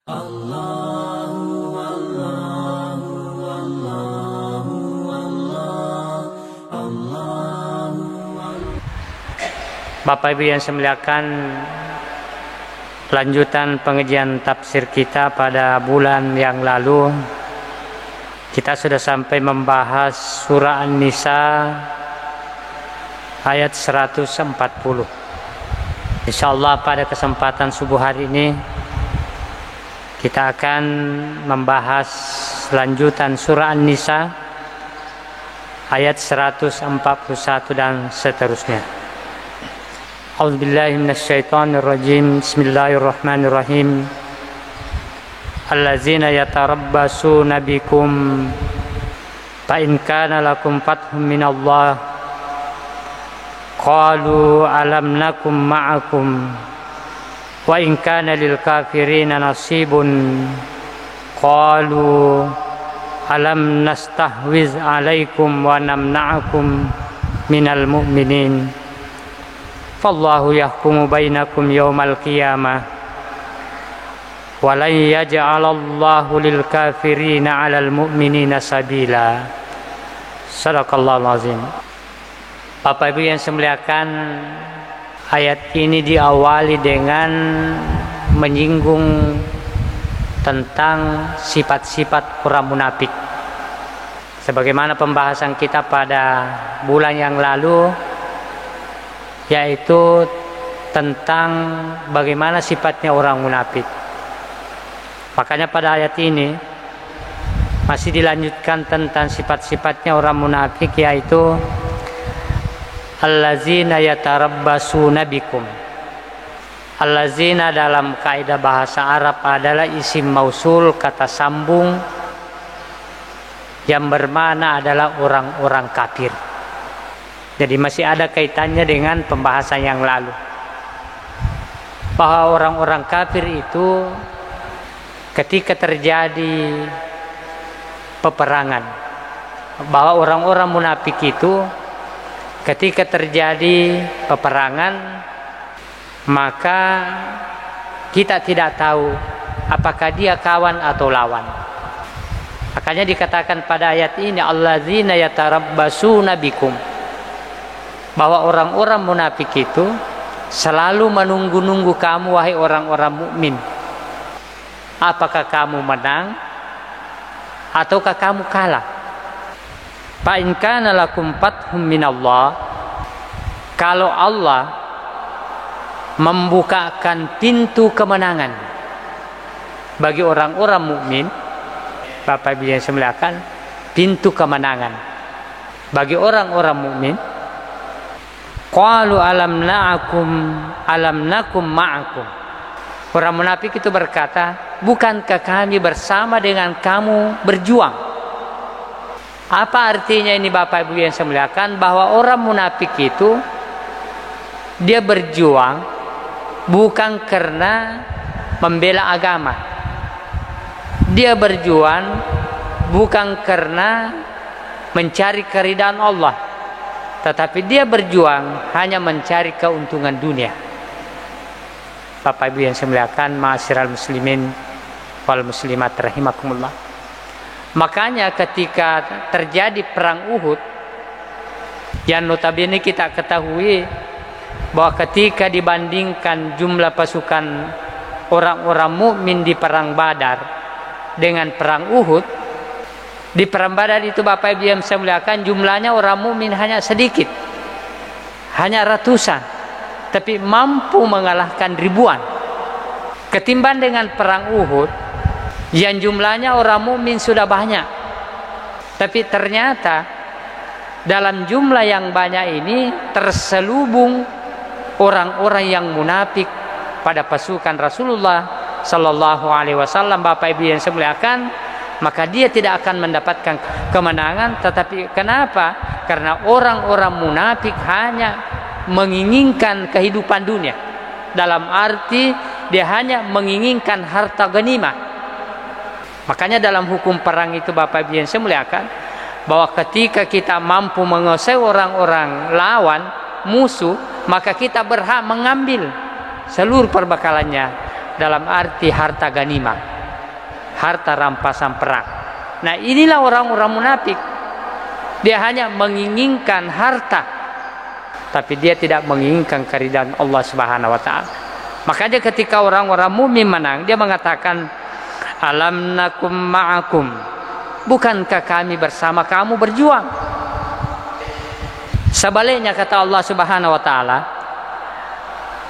Bapak Ibu yang saya muliakan, lanjutan pengajian tafsir kita pada bulan yang lalu, kita sudah sampai membahas surah An-Nisa ayat 140. Insyaallah pada kesempatan subuh hari ini kita akan membahas lanjutan surah An-Nisa ayat 141 dan seterusnya. A'udzubillahi minasyaitonirrajim. Bismillahirrahmanirrahim. Allazina yatarabbasuna bikum fa in kana lakum fathun minallah qalu alam nakum ma'akum wa in kana lil kafirina nasibun qalu alam nastahwiz alaikum wa namna'akum minal mu'minin fallahu yahkumu bainakum yawmal qiyamah wa lan yaj'alallahu lil kafirina 'alal mu'minina sabila. Shadaqallahul azim. Bapak Ibu yang saya muliakan, ayat ini diawali dengan menyinggung tentang sifat-sifat orang munafik. Sebagaimana pembahasan kita pada bulan yang lalu, yaitu tentang bagaimana sifatnya orang munafik. Makanya pada ayat ini masih dilanjutkan tentang sifat-sifatnya orang munafik, yaitu allazina yatarabbasuna bikum. Allazina dalam kaidah bahasa Arab adalah isim mausul, kata sambung yang bermakna adalah orang-orang kafir. Jadi masih ada kaitannya dengan pembahasan yang lalu, bahwa orang-orang kafir itu ketika terjadi peperangan, bahwa orang-orang munafik itu ketika terjadi peperangan, maka kita tidak tahu apakah dia kawan atau lawan. Makanya dikatakan pada ayat ini allazina yatarabbasuna bikum, bahwa orang-orang munafik itu selalu menunggu-nunggu kamu, wahai orang-orang mukmin. Apakah kamu menang ataukah kamu kalah? Fa in kana lakum fathun minallah, kalau Allah membukakan pintu kemenangan bagi orang-orang mukmin, Bapak Ibu yang saya muliakan, pintu kemenangan bagi orang-orang mukmin, qalu alam nakum ma'akum. Orang munafik itu berkata, bukankah kami bersama dengan kamu berjuang? Apa artinya ini Bapak Ibu yang saya muliakan? Bahwa orang munafik itu dia berjuang bukan karena membela agama. Dia berjuang bukan karena mencari keridhaan Allah, tetapi dia berjuang hanya mencari keuntungan dunia. Bapak Ibu yang saya muliakan, ma'asyiral muslimin wal muslimat rahimakumullah. Makanya ketika terjadi perang Uhud, yang notabene kita ketahui bahwa ketika dibandingkan jumlah pasukan orang-orang mukmin di perang Badar dengan perang Uhud, di perang Badar itu Bapak Ibu yang saya muliakan, jumlahnya orang mukmin hanya sedikit, hanya ratusan, tapi mampu mengalahkan ribuan. Ketimbang dengan perang Uhud yang jumlahnya orang mukmin sudah banyak, tapi ternyata dalam jumlah yang banyak ini terselubung orang-orang yang munafik pada pasukan Rasulullah Sallallahu Alaihi Wasallam. Bapak Ibu yang saya muliakan, maka dia tidak akan mendapatkan kemenangan. Tetapi kenapa? Karena orang-orang munafik hanya menginginkan kehidupan dunia, dalam arti dia hanya menginginkan harta ghanimah. Makanya dalam hukum perang itu Bapak Ibu yang saya muliakan, bahwa ketika kita mampu menguasai orang-orang lawan, musuh, maka kita berhak mengambil seluruh perbekalannya, dalam arti harta ganimah, harta rampasan perang. Nah, inilah orang-orang munafik. Dia hanya menginginkan harta, tapi dia tidak menginginkan keridhaan Allah Subhanahu wa taala. Makanya ketika orang-orang mukmin menang, dia mengatakan, alam nakum ma'akum, bukankah kami bersama kamu berjuang? Sebaliknya kata Allah Subhanahu wa taala,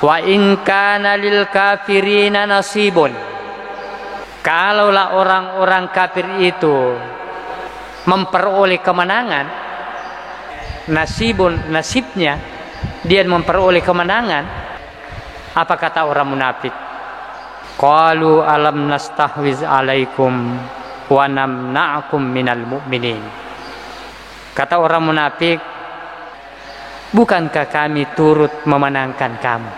wa in kana lil kafirina nasibun, kalaulah orang-orang kafir itu memperoleh kemenangan, nasibnya dia memperoleh kemenangan, apa kata orang munafik? Qalu alam nastahwiz alaikum wa namna'akum minal mu'minin. Kata orang munafik, bukankah kami turut memenangkan kamu?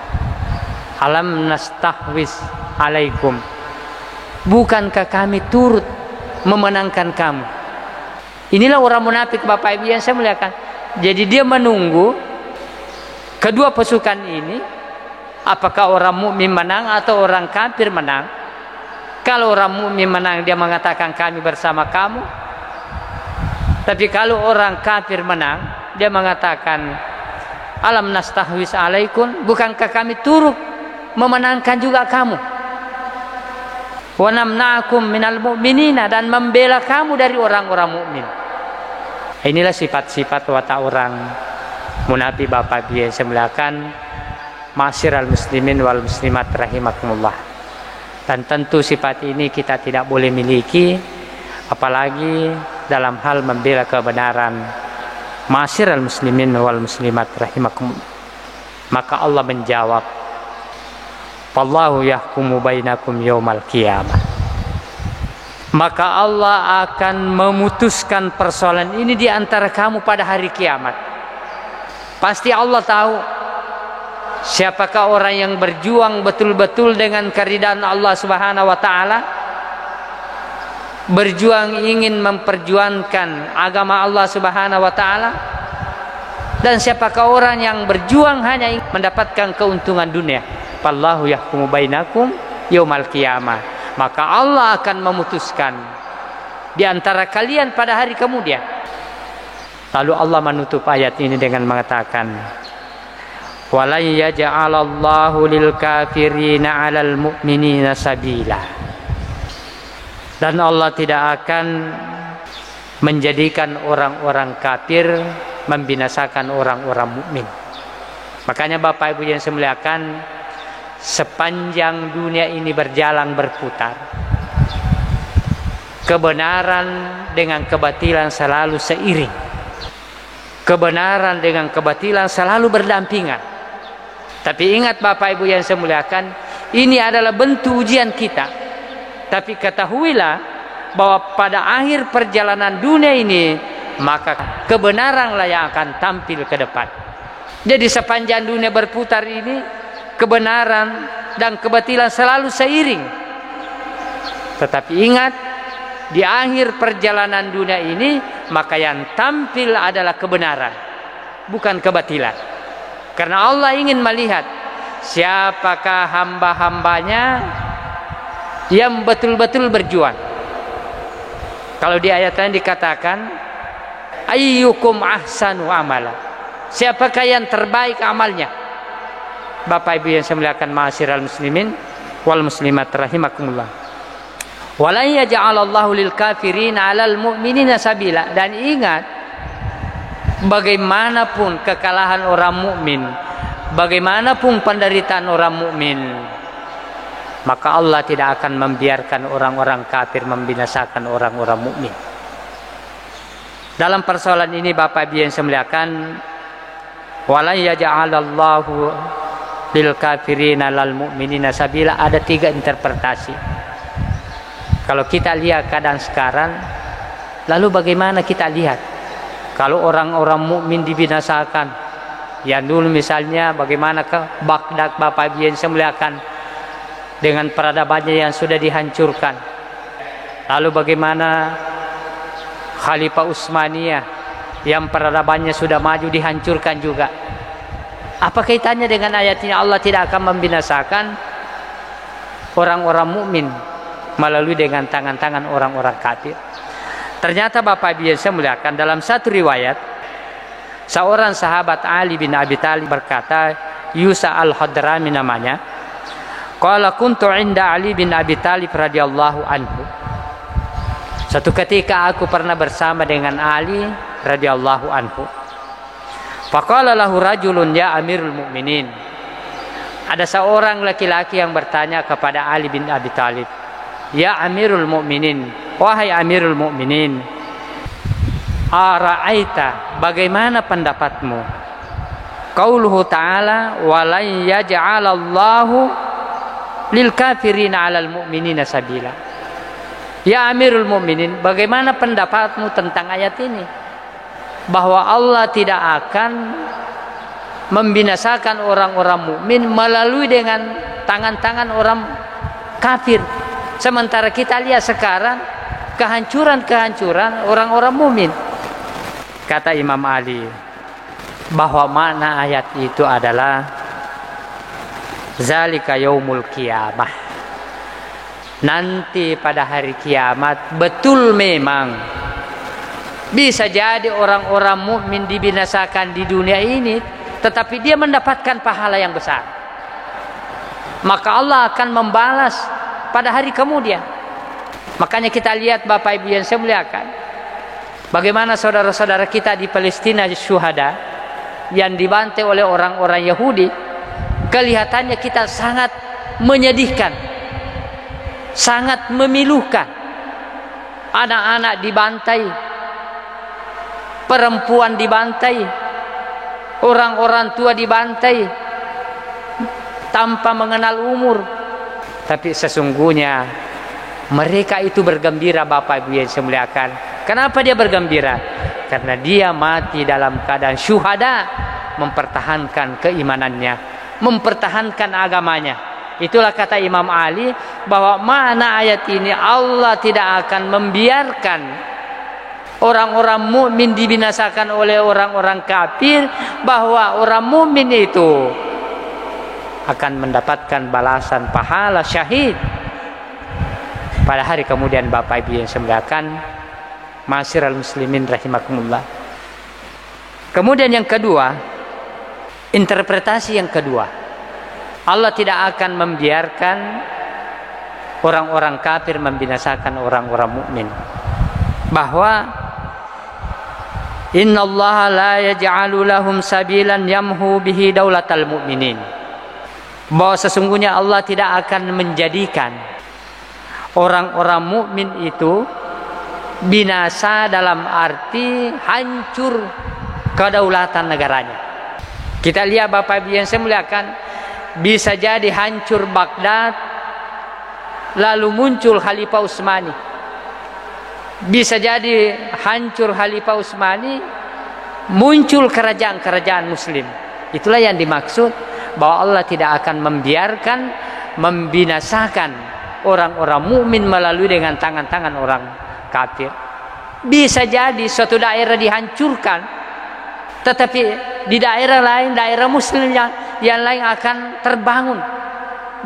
Alam nastahwiz alaikum, bukankah kami turut memenangkan kamu? Inilah orang munafik, Bapak Ibu yang saya muliakan. Jadi dia menunggu kedua pasukan ini, apakah orang mukmin menang atau orang kafir menang. Kalau orang mukmin menang, dia mengatakan kami bersama kamu. Tapi kalau orang kafir menang, dia mengatakan alam nastahwiz alaikum, bukankah kami turut memenangkan juga kamu? Wa namna'akum minal mu'minina, dan membela kamu dari orang-orang mukmin. Inilah sifat-sifat watak orang munafik, Bapak Ibu yang saya muliakan, ma'asyiral muslimin wal muslimat rahimakumullah. Dan tentu sifat ini kita tidak boleh miliki, apalagi dalam hal membela kebenaran. Ma'asyiral muslimin wal muslimat rahimakumullah. Maka Allah menjawab, wallahu yahkumu bainakum yaumal qiyamah. Maka Allah akan memutuskan persoalan ini di antara kamu pada hari kiamat. Pasti Allah tahu siapakah orang yang berjuang betul-betul dengan keridhaan Allah Subhanahu wa taala, berjuang ingin memperjuangkan agama Allah Subhanahu wa taala, dan siapakah orang yang berjuang hanya ingin mendapatkan keuntungan dunia. Wallahu yahkumu bainakum yaumal qiyamah. Maka Allah akan memutuskan di antara kalian pada hari kemudian. Lalu Allah menutup ayat ini dengan mengatakan, wala yaj'alallahu lil kafirina 'alal mu'minina sabila. Dan Allah tidak akan menjadikan orang-orang kafir membinasakan orang-orang mukmin. Makanya Bapak Ibu yang saya muliakan, sepanjang dunia ini berjalan berputar, kebenaran dengan kebatilan selalu seiring. Kebenaran dengan kebatilan selalu berdampingan. Tapi ingat Bapak Ibu yang saya muliakan, ini adalah bentuk ujian kita. Tapi ketahuilah bahwa pada akhir perjalanan dunia ini, maka kebenaranlah yang akan tampil ke depan. Jadi sepanjang dunia berputar ini, kebenaran dan kebatilan selalu seiring. Tetapi ingat, di akhir perjalanan dunia ini, maka yang tampil adalah kebenaran, bukan kebatilan. Karena Allah ingin melihat siapakah hamba-hambanya yang betul-betul berjuang. Kalau di ayat lain dikatakan, ayyukum ahsanu amala, siapakah yang terbaik amalnya. Bapak Ibu yang saya muliakan, ma'asyiral muslimin wal muslimat rahimakumullah. Wala yaj'alallahu lil kafirin 'alal mu'minina sabila. Dan ingat, bagaimanapun kekalahan orang mukmin, bagaimanapun penderitaan orang mukmin, maka Allah tidak akan membiarkan orang-orang kafir membinasakan orang-orang mukmin. Dalam persoalan ini Bapak Ibu yang saya muliakan, wala yaj'alallahu lil kafirina lal mu'minina sabila, ada 3 interpretasi. Kalau kita lihat keadaan sekarang, lalu bagaimana kita lihat kalau orang-orang mukmin dibinasakan? Ya dulu misalnya bagaimana ke Baghdad, Bapak Ibu yang saya muliakan, dengan peradabannya yang sudah dihancurkan. Lalu bagaimana Khalifah Utsmaniyah yang peradabannya sudah maju dihancurkan juga. Apa kaitannya dengan ayat ini Allah tidak akan membinasakan? orang-orang mukmin melalui dengan tangan-tangan orang-orang kafir. Ternyata Bapak Ibu yang saya muliakan, dalam satu riwayat seorang sahabat Ali bin Abi Thalib berkata, Yusa al-Hadrami namanya, qala kuntu inda Ali bin Abi Thalib radhiyallahu anhu. Satu ketika aku pernah bersama dengan Ali radhiyallahu anhu. Faqala lahu rajulun ya Amirul Mukminin. Ada seorang laki-laki yang bertanya kepada Ali bin Abi Thalib, ya Amirul Mukminin, wahai Amirul Mukminin, ara'aita, bagaimana pendapatmu? Qauluhu ta'ala walan yaj'alallahu lil kafirina 'alal mu'minina sabila. Ya Amirul Mukminin, bagaimana pendapatmu tentang ayat ini? Bahwa Allah tidak akan membinasakan orang-orang mukmin melalui dengan tangan-tangan orang kafir. Sementara kita lihat sekarang kehancuran orang-orang mukmin. Kata Imam Ali bahwa makna ayat itu adalah zalika yaumul qiyamah. Nanti pada hari kiamat betul memang bisa jadi orang-orang mukmin dibinasakan di dunia ini, tetapi dia mendapatkan pahala yang besar. Maka Allah akan membalas pada hari kemudian. Makanya kita lihat Bapak Ibu yang saya muliakan, bagaimana saudara-saudara kita di Palestina syuhada yang dibantai oleh orang-orang Yahudi, kelihatannya kita sangat menyedihkan, sangat memilukan. Anak-anak dibantai, perempuan dibantai, orang-orang tua dibantai tanpa mengenal umur. Tapi sesungguhnya mereka itu bergembira Bapak Ibu yang saya muliakan. Kenapa dia bergembira? Karena dia mati dalam keadaan syuhada, mempertahankan keimanannya, mempertahankan agamanya. Itulah kata Imam Ali bahwa makna ayat ini, Allah tidak akan membiarkan orang-orang mukmin dibinasakan oleh orang-orang kafir, bahwa orang mukmin itu akan mendapatkan balasan pahala syahid pada hari kemudian. Bapak Ibu yang saya muliakan, ma'asyiral muslimin rahimakumullah. Kemudian yang kedua, interpretasi yang kedua, Allah tidak akan membiarkan orang-orang kafir membinasakan orang-orang mukmin, bahwa innallaha la yaj'alu lahum sabilan yamhu bihi daulatal mu'minin, bahwa sesungguhnya Allah tidak akan menjadikan orang-orang mukmin itu binasa dalam arti hancur kedaulatan negaranya. Kita lihat Bapak Ibu yang saya muliakan, bisa jadi hancur Baghdad lalu muncul Khalifah Utsmani. Bisa jadi hancur Khalifah Utsmani, muncul kerajaan-kerajaan muslim. Itulah yang dimaksud bahwa Allah tidak akan membiarkan membinasakan orang-orang mukmin melalui dengan tangan-tangan orang kafir. Bisa jadi suatu daerah dihancurkan, tetapi di daerah lain, daerah muslim yang lain akan terbangun.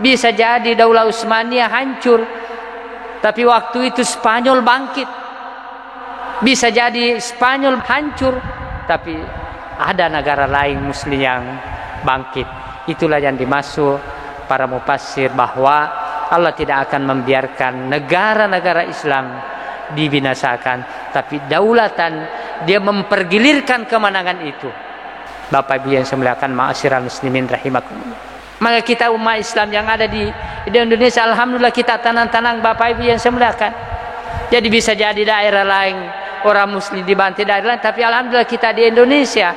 Bisa jadi Daulah Utsmaniyah hancur, tapi waktu itu Spanyol bangkit. Bisa jadi Spanyol hancur, tapi ada negara lain muslim yang bangkit. Itulah yang dimaksud para mufassir bahwa Allah tidak akan membiarkan negara-negara Islam dibinasakan, tapi daulatan dia mempergilirkan kemenangan itu. Bapak Ibu yang saya muliakan, ma'asyiral muslimin rahimakumullah. Maka kita umat Islam yang ada di Indonesia, alhamdulillah kita tenang-tenang Bapak Ibu yang saya muliakan. Jadi bisa jadi daerah lain orang muslim dibantai daerah lain, tapi alhamdulillah kita di Indonesia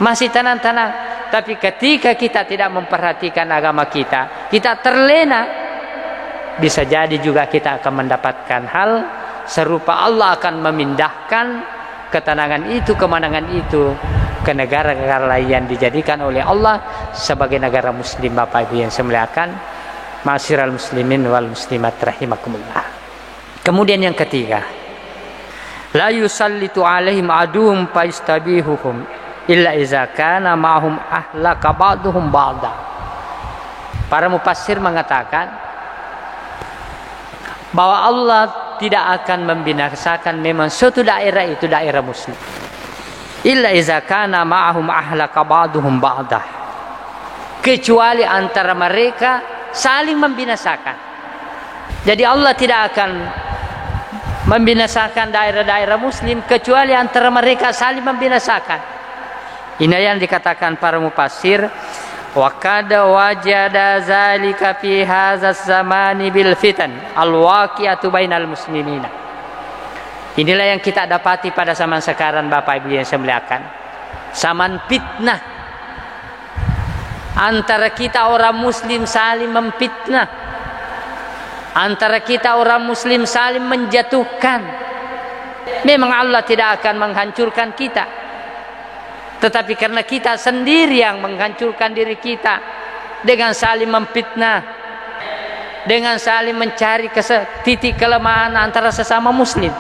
masih tenang-tenang. Tapi ketika kita tidak memperhatikan agama kita, kita terlena, bisa jadi juga kita akan mendapatkan hal serupa. Allah akan memindahkan ketenangan itu, kemenangan itu ke negara-negara lain yang dijadikan oleh Allah sebagai negara muslim. Bapak Ibu yang saya muliakan, ma'asyiral muslimin wal muslimat rahimakumullah. Kemudian yang ketiga, la yusallitu alaihim aduhum faistabihuhum illa iza kana ma'hum ahlaka ba'duhum ba'da. Para mufassir mengatakan bahwa Allah tidak akan membinasakan memang suatu daerah itu daerah muslim. Illa iza kana ma'ahum ahlaka ba'duhum ba'dah. Kecuali antara mereka saling membinasakan. Jadi Allah tidak akan membinasakan daerah-daerah muslim kecuali antara mereka saling membinasakan. Ini yang dikatakan para mufassir, wa qad wajada zalika fi hadzal zamani bil fitan alwaqi'atu bainal muslimina. Inilah yang kita dapati pada zaman sekarang, Bapak Ibu yang saya muliakan. Zaman fitnah. Antara kita orang muslim saling memfitnah. Antara kita orang muslim saling menjatuhkan. Memang Allah tidak akan menghancurkan kita, tetapi karena kita sendiri yang menghancurkan diri kita dengan saling memfitnah, dengan saling mencari titik kelemahan antara sesama muslim,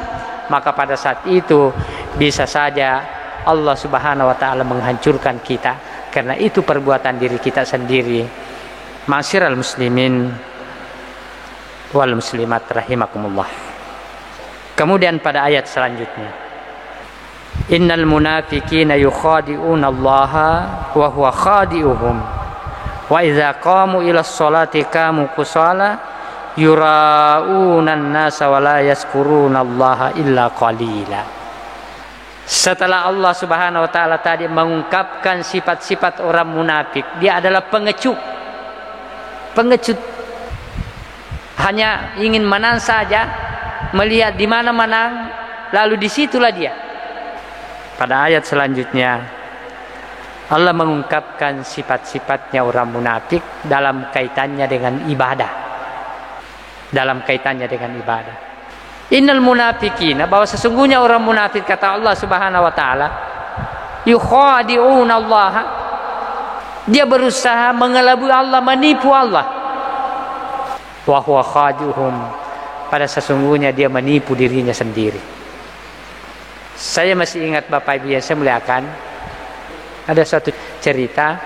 maka pada saat itu bisa saja Allah Subhanahu wa taala menghancurkan kita, karena itu perbuatan diri kita sendiri. Ma'asyiral muslimin wal muslimat rahimakumullah. Kemudian pada ayat selanjutnya, innal munafiqina yukhadi'una Allaha wa huwa khadi'uhum wa idza qamu ila sholati qamu kusala yura'una an-nasa wa la yazkuruna Allaha illa qalila. Setelah Allah Subhanahu wa taala tadi mengungkapkan sifat-sifat orang munafik, dia adalah pengecut. Hanya ingin menang saja, melihat di mana menang, lalu disitulah dia. Pada ayat selanjutnya Allah mengungkapkan sifat-sifatnya orang munafik dalam kaitannya dengan ibadah. Innal munafiqina, bahwa sesungguhnya orang munafik, kata Allah Subhanahu wa taala, yukhadi'una Allah, dia berusaha mengelabui Allah, menipu Allah. Wa huwa khadi'uhum, pada sesungguhnya dia menipu dirinya sendiri. Saya masih ingat Bapak Ibu yang saya muliakan, ada suatu cerita,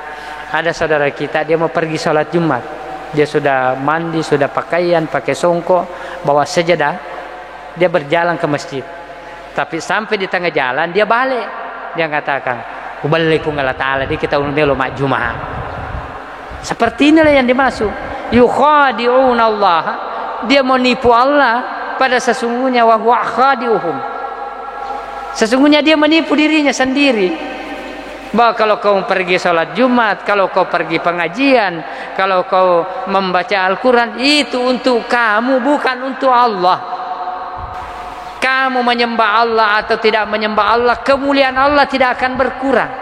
ada saudara kita, dia mau pergi sholat Jumat. Dia sudah mandi, sudah pakaian, pakai songkok, bawa sejadah, dia berjalan ke masjid. Tapi sampai di tengah jalan dia balik. Dia katakan, "Ubalikum Allah Ta'ala, di kita unelo mak Jumat." Seperti inilah yang dimaksud. Yukhadi'una Allah, dia menipu Allah, pada sesungguhnya wa huwa khadi'uhum, sesungguhnya dia menipu dirinya sendiri. Bahwa kalau kau pergi sholat Jumat, kalau kau pergi pengajian, kalau kau membaca Al-Quran, itu untuk kamu, bukan untuk Allah. Kamu menyembah Allah atau tidak menyembah Allah, kemuliaan Allah tidak akan berkurang.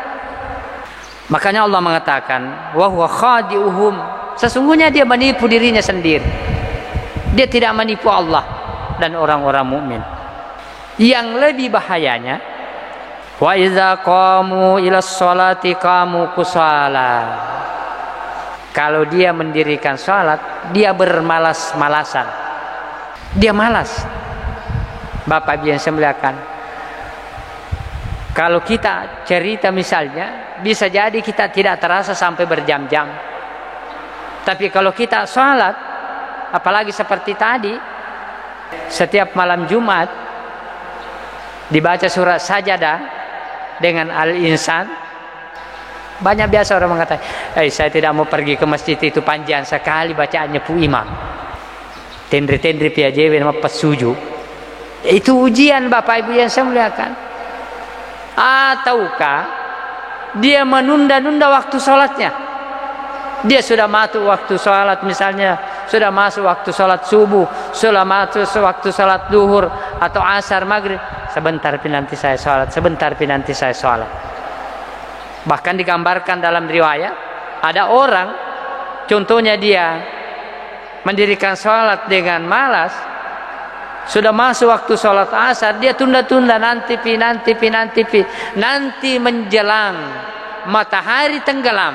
Makanya Allah mengatakan wa huwa khadi'uhum, sesungguhnya dia menipu dirinya sendiri. Dia tidak menipu Allah dan orang-orang mukmin. Yang lebih bahayanya, wa idza qamu ila sholati qamu kusala, kalau dia mendirikan salat, dia bermalas-malasan. Dia malas. Bapak Ibu yang saya muliakan, kalau kita cerita misalnya, bisa jadi kita tidak terasa sampai berjam-jam. Tapi kalau kita salat, apalagi seperti tadi, setiap malam Jumat dibaca surat Sajadah dengan Al-Insan, banyak biasa orang mengatakan, saya tidak mau pergi ke masjid itu, panjang sekali bacaannya pu imam, tendri-tendri piajewe nama pesuju. Itu ujian Bapak Ibu yang saya muliakan. Ataukah dia menunda-nunda waktu sholatnya? Dia sudah masuk waktu sholat, misalnya sudah masuk waktu sholat subuh, sudah masuk waktu sholat duhur atau asar, maghrib, sebentar nanti saya sholat, sebentar nanti saya sholat. Bahkan digambarkan dalam riwayat, ada orang, contohnya dia mendirikan sholat dengan malas, sudah masuk waktu sholat asar, dia tunda-tunda, nanti menjelang matahari tenggelam,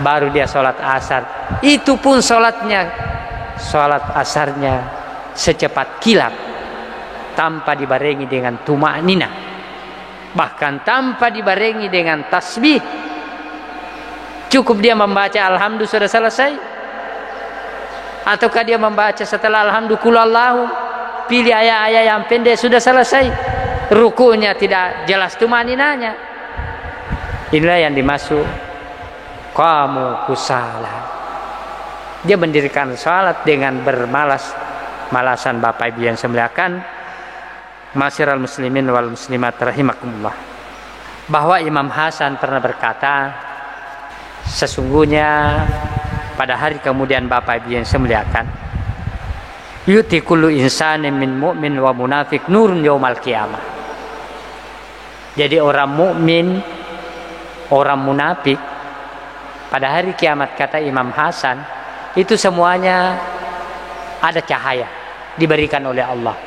baru dia sholat asar. Itu pun sholat asarnya secepat kilat, tanpa dibarengi dengan tumakninah, bahkan tanpa dibarengi dengan tasbih. Cukup dia membaca alhamdulillah sudah selesai? Ataukah dia membaca setelah alhamdulillah pilih ayat-ayat yang pendek sudah selesai? Rukunya tidak jelas tumaninanya. Inilah yang dimaksud kamu kusala. Dia mendirikan salat dengan bermalas-malasan. Bapak Ibu yang semuliakan, masyiral muslimin wal muslimat rahimakumullah, bahwa Imam Hasan pernah berkata, sesungguhnya pada hari kemudian Bapak Ibu yang semuliakan, yuti kullu insanin min mu'min wa munafik nurun yaumal qiyamah. Jadi orang mukmin, orang munafik pada hari kiamat, kata Imam Hasan, itu semuanya ada cahaya diberikan oleh Allah.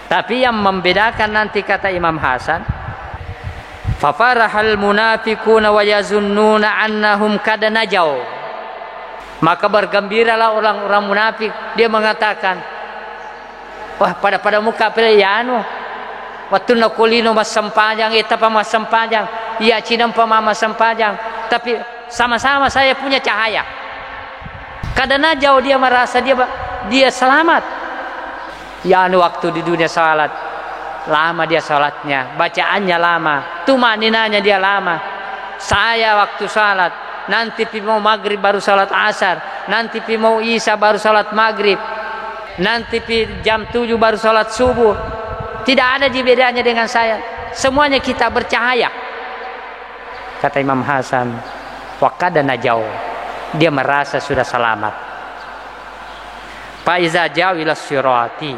Tapi yang membedakan nanti, kata Imam Hasan, fafarahal munafiquna wa yazunnuna annahum kad najaw. Maka bergembiralah orang-orang munafik, dia mengatakan, wah pada muka peliyano waktu nakulino mas sempajang, itapa mas sempajang, iya cinam pama mas sempajang, tapi sama-sama saya punya cahaya. Kadang jauh dia merasa dia selamat. Ya waktu di dunia salat lama, dia salatnya, bacaannya lama, tumaninanya dia lama. Saya waktu salat, nanti pi mau maghrib baru salat asar, nanti pi mau isya baru salat maghrib, nanti pi jam 7 baru salat subuh. Tidak ada bedanya dengan saya. Semuanya kita bercahaya. Kata Imam Hasan, waqad najau. Dia merasa sudah selamat. Fa iza ja'u ila sirati.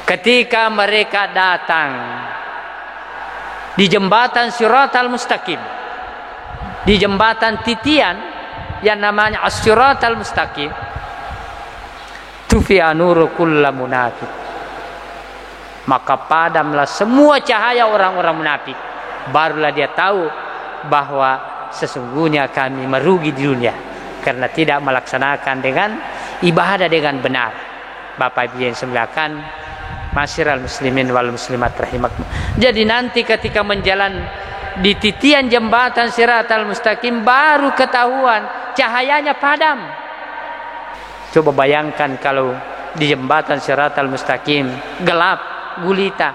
Ketika mereka datang di jembatan Siratal Mustaqim, di jembatan titian yang namanya As-Siratal Mustaqim, tufi'a nuru kullu munafiq. Maka padamlah semua cahaya orang-orang munafik. Barulah dia tahu bahwa sesungguhnya kami merugi di dunia karena tidak melaksanakan dengan ibadah dengan benar. Bapak Ibu yang semuliakan, masyiral muslimin wal muslimat rahimakumullah. Jadi nanti ketika menjalan di titian jembatan Siratal Mustaqim baru ketahuan cahayanya padam. Coba bayangkan kalau di jembatan Siratal Mustaqim gelap gulita,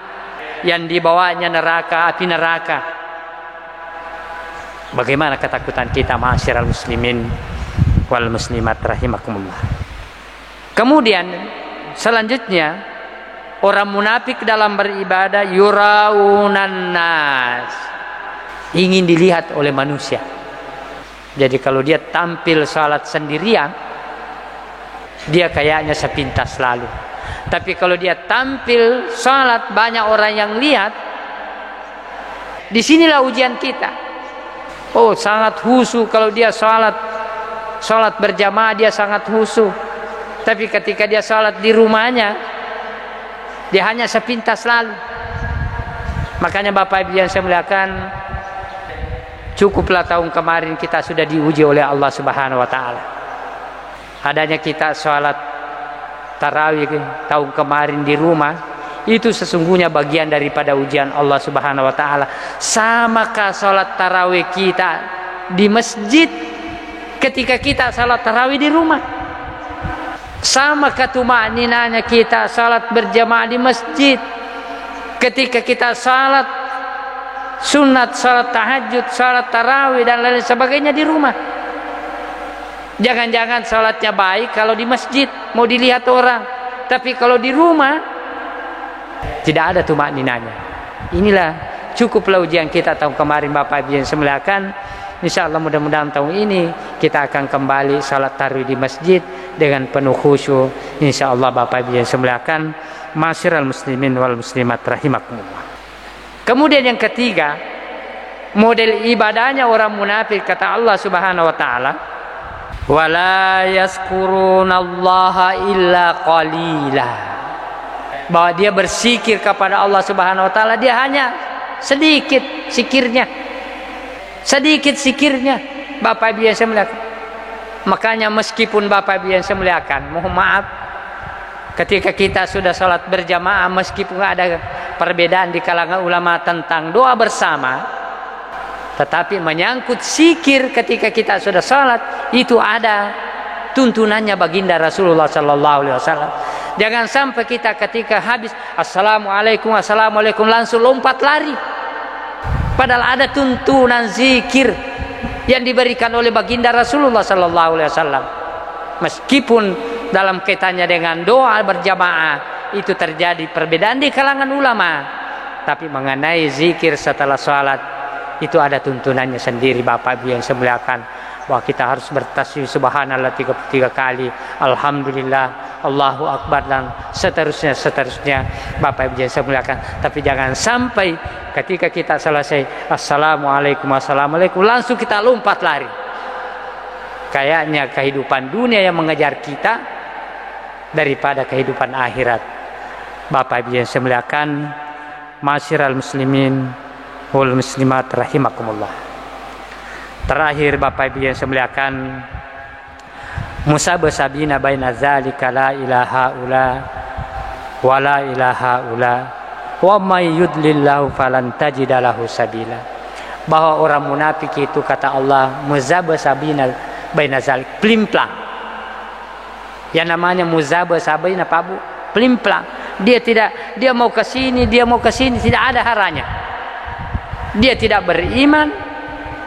yang dibawanya neraka, api neraka. Bagaimana ketakutan kita, ma'asyiral muslimin wal muslimat rahimakumullah. Kemudian selanjutnya, orang munafik dalam beribadah yuraunan nas, ingin dilihat oleh manusia. Jadi kalau dia tampil salat sendirian, dia kayaknya sepintas lalu. Tapi kalau dia tampil salat banyak orang yang lihat, disinilah ujian kita. Oh, sangat khusyuk kalau dia salat berjamaah, dia sangat khusyuk. Tapi ketika dia salat di rumahnya, dia hanya sepintas lalu. Makanya Bapak Ibu yang saya muliakan, cukuplah tahun kemarin kita sudah diuji oleh Allah Subhanahu wa taala. Adanya kita salat tarawih tahun kemarin di rumah, itu sesungguhnya bagian daripada ujian Allah Subhanahu wa taala. Samakah salat tarawih kita di masjid ketika kita salat tarawih di rumah? Samakah tumaninanya kita salat berjamaah di masjid ketika kita salat sunat, salat tahajud, salat tarawih dan lain sebagainya di rumah? Jangan-jangan salatnya baik kalau di masjid mau dilihat orang, tapi kalau di rumah tidak ada tumakninanya. Inilah cukuplah ujian kita tahun kemarin Bapak Ibu yang semuliakan. Insyaallah mudah-mudahan tahun ini kita akan kembali salat tarawih di masjid dengan penuh khusyuk. Insyaallah Bapak Ibu yang semuliakan, masyiral muslimin wal muslimat rahimakumullah. Kemudian yang ketiga, model ibadahnya orang munafik, kata Allah Subhanahu wa taala, wala yazkurunallaha illa qalila. Bahwa dia berzikir kepada Allah Subhanahu wa taala, dia hanya sedikit zikirnya. Sedikit zikirnya. Bapak Ibu yang saya muliakan. Makanya meskipun Bapak Ibu yang saya muliakan, mohon maaf, ketika kita sudah salat berjamaah, meskipun ada perbedaan di kalangan ulama tentang doa bersama, Tetapi menyangkut zikir ketika kita sudah salat, itu ada tuntunannya baginda Rasulullah sallallahu alaihi wasallam. Jangan sampai kita ketika habis assalamualaikum langsung lompat lari. Padahal ada tuntunan zikir yang diberikan oleh baginda Rasulullah sallallahu alaihi wasallam. Meskipun dalam kaitannya dengan doa berjamaah itu terjadi perbedaan di kalangan ulama, tapi mengenai zikir setelah salat itu ada tuntunannya sendiri Bapak Ibu yang saya muliakan, bahwa kita harus bertasbih subhanallah 33 kali, alhamdulillah, Allahu akbar, dan seterusnya Bapak Ibu yang saya muliakan. Tapi jangan sampai ketika kita selesai assalamualaikum langsung kita lompat lari. Kayaknya kehidupan dunia yang mengejar kita daripada kehidupan akhirat. Bapak Ibu yang saya muliakan, masyiral muslimin wal muslimat rahimakumullah. Terakhir Bapak Ibu yang saya muliakan, musabasabina baina zalika la ilaha ula wa la ilaha ula wa may yudlillahu falan tajida lahu sabila. Bahwa orang munafik itu kata Allah musabasabina baina zalik, plimplang. Yang namanya musabasabina Pak Bu, plimplang. Dia mau ke sini, tidak ada haranya. Dia tidak beriman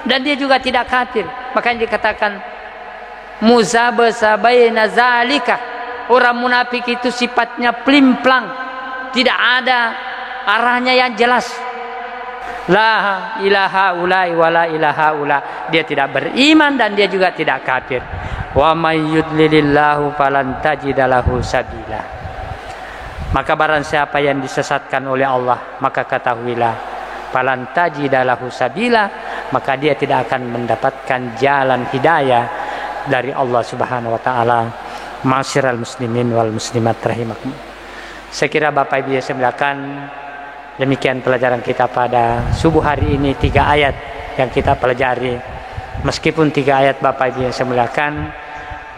dan dia juga tidak kafir. Makanya dikatakan muzabasabaina zalika. Orang munafik itu sifatnya plimplang, tidak ada arahnya yang jelas. La ilaha ulai wa la ilaha ula. Dia tidak beriman dan dia juga tidak kafir. Wa may yudlilillahu falan tajida lahu sabila. Maka barang siapa yang disesatkan oleh Allah, maka ketahuilah falan tajida lahu sabila, maka dia tidak akan mendapatkan jalan hidayah dari Allah Subhanahu wa taala. Masyiral muslimin wal muslimat rahimakum. Saya kira Bapak Ibu yang saya muliakan, demikian pelajaran kita pada subuh hari ini. 3 ayat yang kita pelajari. Meskipun 3 ayat Bapak Ibu yang saya muliakan,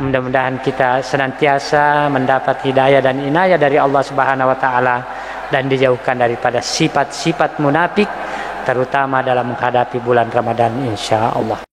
mudah-mudahan kita senantiasa mendapat hidayah dan inayah dari Allah Subhanahu wa taala dan dijauhkan daripada sifat-sifat munafik, terutama dalam menghadapi bulan Ramadan insyaallah.